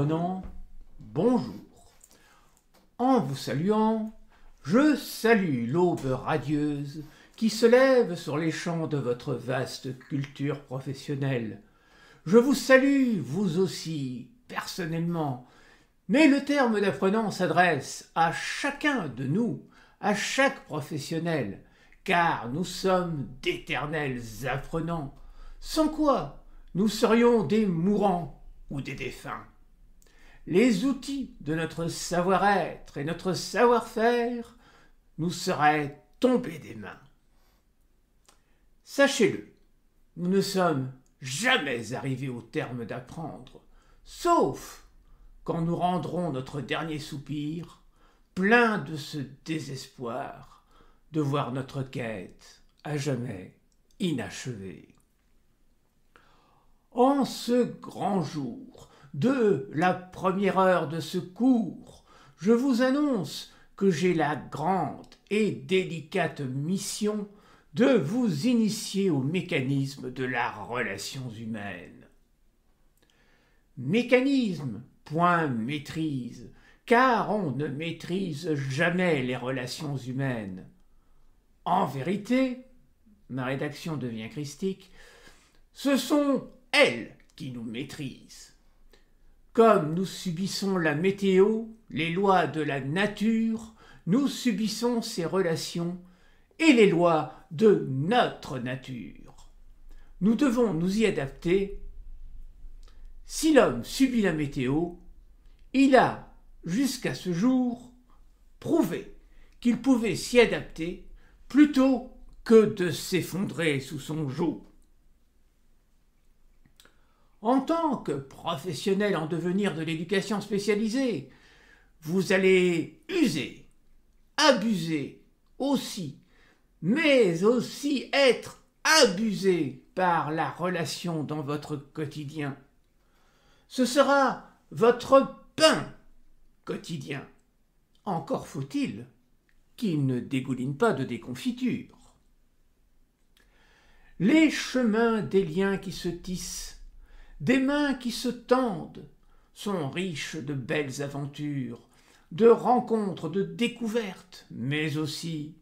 apprenants, bonjour. En vous saluant, je salue l'aube radieuse qui se lève sur les champs de votre vaste culture professionnelle. Je vous salue, vous aussi, personnellement, mais le terme d'apprenant s'adresse à chacun de nous, à chaque professionnel, car nous sommes d'éternels apprenants, sans quoi nous serions des mourants ou des défunts. Les outils de notre savoir-être et notre savoir-faire nous seraient tombés des mains. Sachez-le, nous ne sommes jamais arrivés au terme d'apprendre, sauf quand nous rendrons notre dernier soupir, plein de ce désespoir de voir notre quête à jamais inachevée. En ce grand jour de la première heure de ce cours, je vous annonce que j'ai la grande et délicate mission de vous initier au mécanisme de la relation humaine. Mécanisme, point maîtrise, car on ne maîtrise jamais les relations humaines. En vérité, ma rédaction devient christique, ce sont elles qui nous maîtrisent. Comme nous subissons la météo, les lois de la nature, nous subissons ces relations et les lois de notre nature. Nous devons nous y adapter. Si l'homme subit la météo, il a, jusqu'à ce jour, prouvé qu'il pouvait s'y adapter plutôt que de s'effondrer sous son joug. En tant que professionnel en devenir de l'éducation spécialisée, vous allez user, abuser aussi, mais aussi être abusé par la relation dans votre quotidien. Ce sera votre pain quotidien. Encore faut-il qu'il ne dégouline pas de déconfiture. Les chemins des liens qui se tissent, des mains qui se tendent, sont riches de belles aventures, de rencontres, de découvertes, mais aussi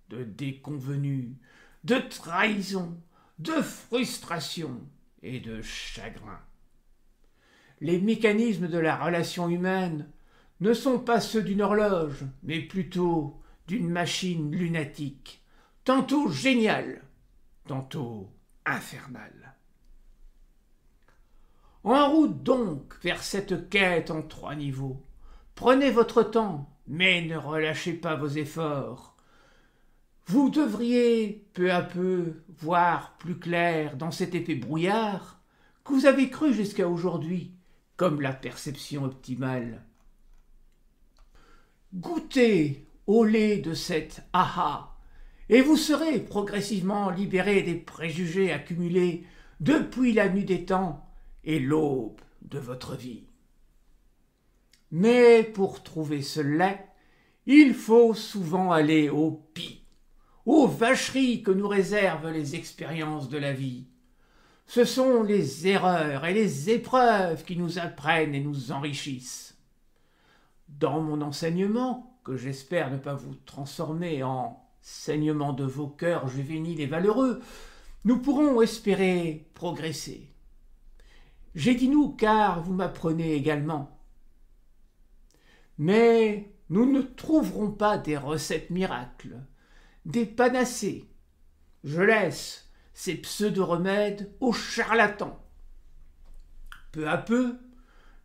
de déconvenues, de trahisons, de frustrations et de chagrins. Les mécanismes de la relation humaine ne sont pas ceux d'une horloge, mais plutôt d'une machine lunatique, tantôt géniale, tantôt infernale. En route donc vers cette quête en 3 niveaux. Prenez votre temps, mais ne relâchez pas vos efforts. Vous devriez peu à peu voir plus clair dans cet épais brouillard que vous avez cru jusqu'à aujourd'hui comme la perception optimale. Goûtez au lait de cet aha, et vous serez progressivement libéré des préjugés accumulés depuis la nuit des temps et l'aube de votre vie. Mais pour trouver ce lait, il faut souvent aller au pis, aux vacheries que nous réservent les expériences de la vie. Ce sont les erreurs et les épreuves qui nous apprennent et nous enrichissent. Dans mon enseignement, que j'espère ne pas vous transformer en saignement de vos cœurs juvéniles et valeureux, nous pourrons espérer progresser. J'ai dit nous car vous m'apprenez également. Mais nous ne trouverons pas des recettes miracles, des panacées. Je laisse ces pseudo-remèdes aux charlatans. Peu à peu,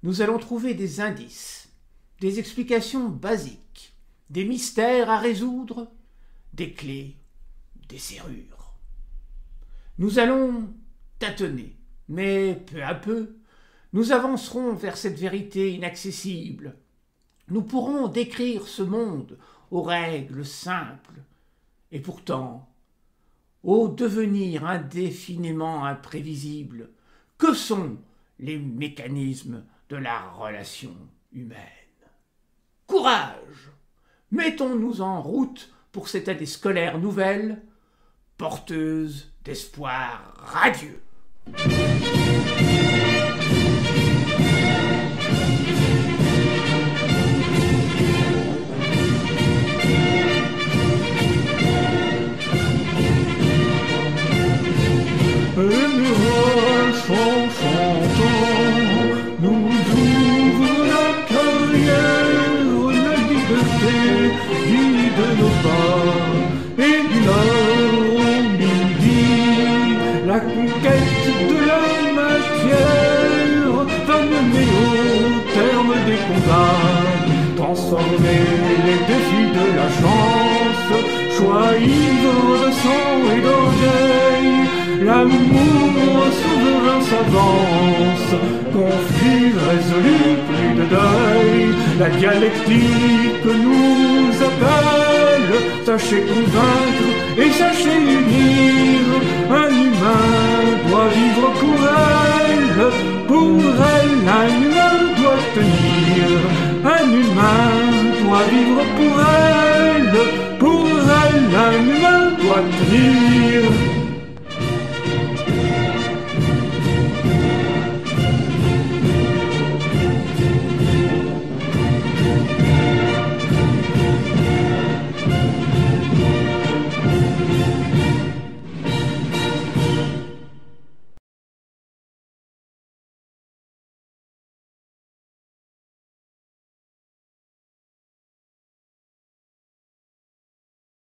nous allons trouver des indices, des explications basiques, des mystères à résoudre, des clés, des serrures. Nous allons tâtonner, mais peu à peu, nous avancerons vers cette vérité inaccessible. Nous pourrons décrire ce monde aux règles simples, et pourtant, au devenir indéfiniment imprévisible, que sont les mécanismes de la relation humaine? Courage! Mettons-nous en route pour cette année scolaire nouvelle, porteuse d'espoir radieux. transformer les défis de la chance, choix ivre de sang et d'orgueil. L'amour souverain s'avance, conflit résolu, plus de deuil. La dialectique nous appelle, sachez convaincre et sachez unir.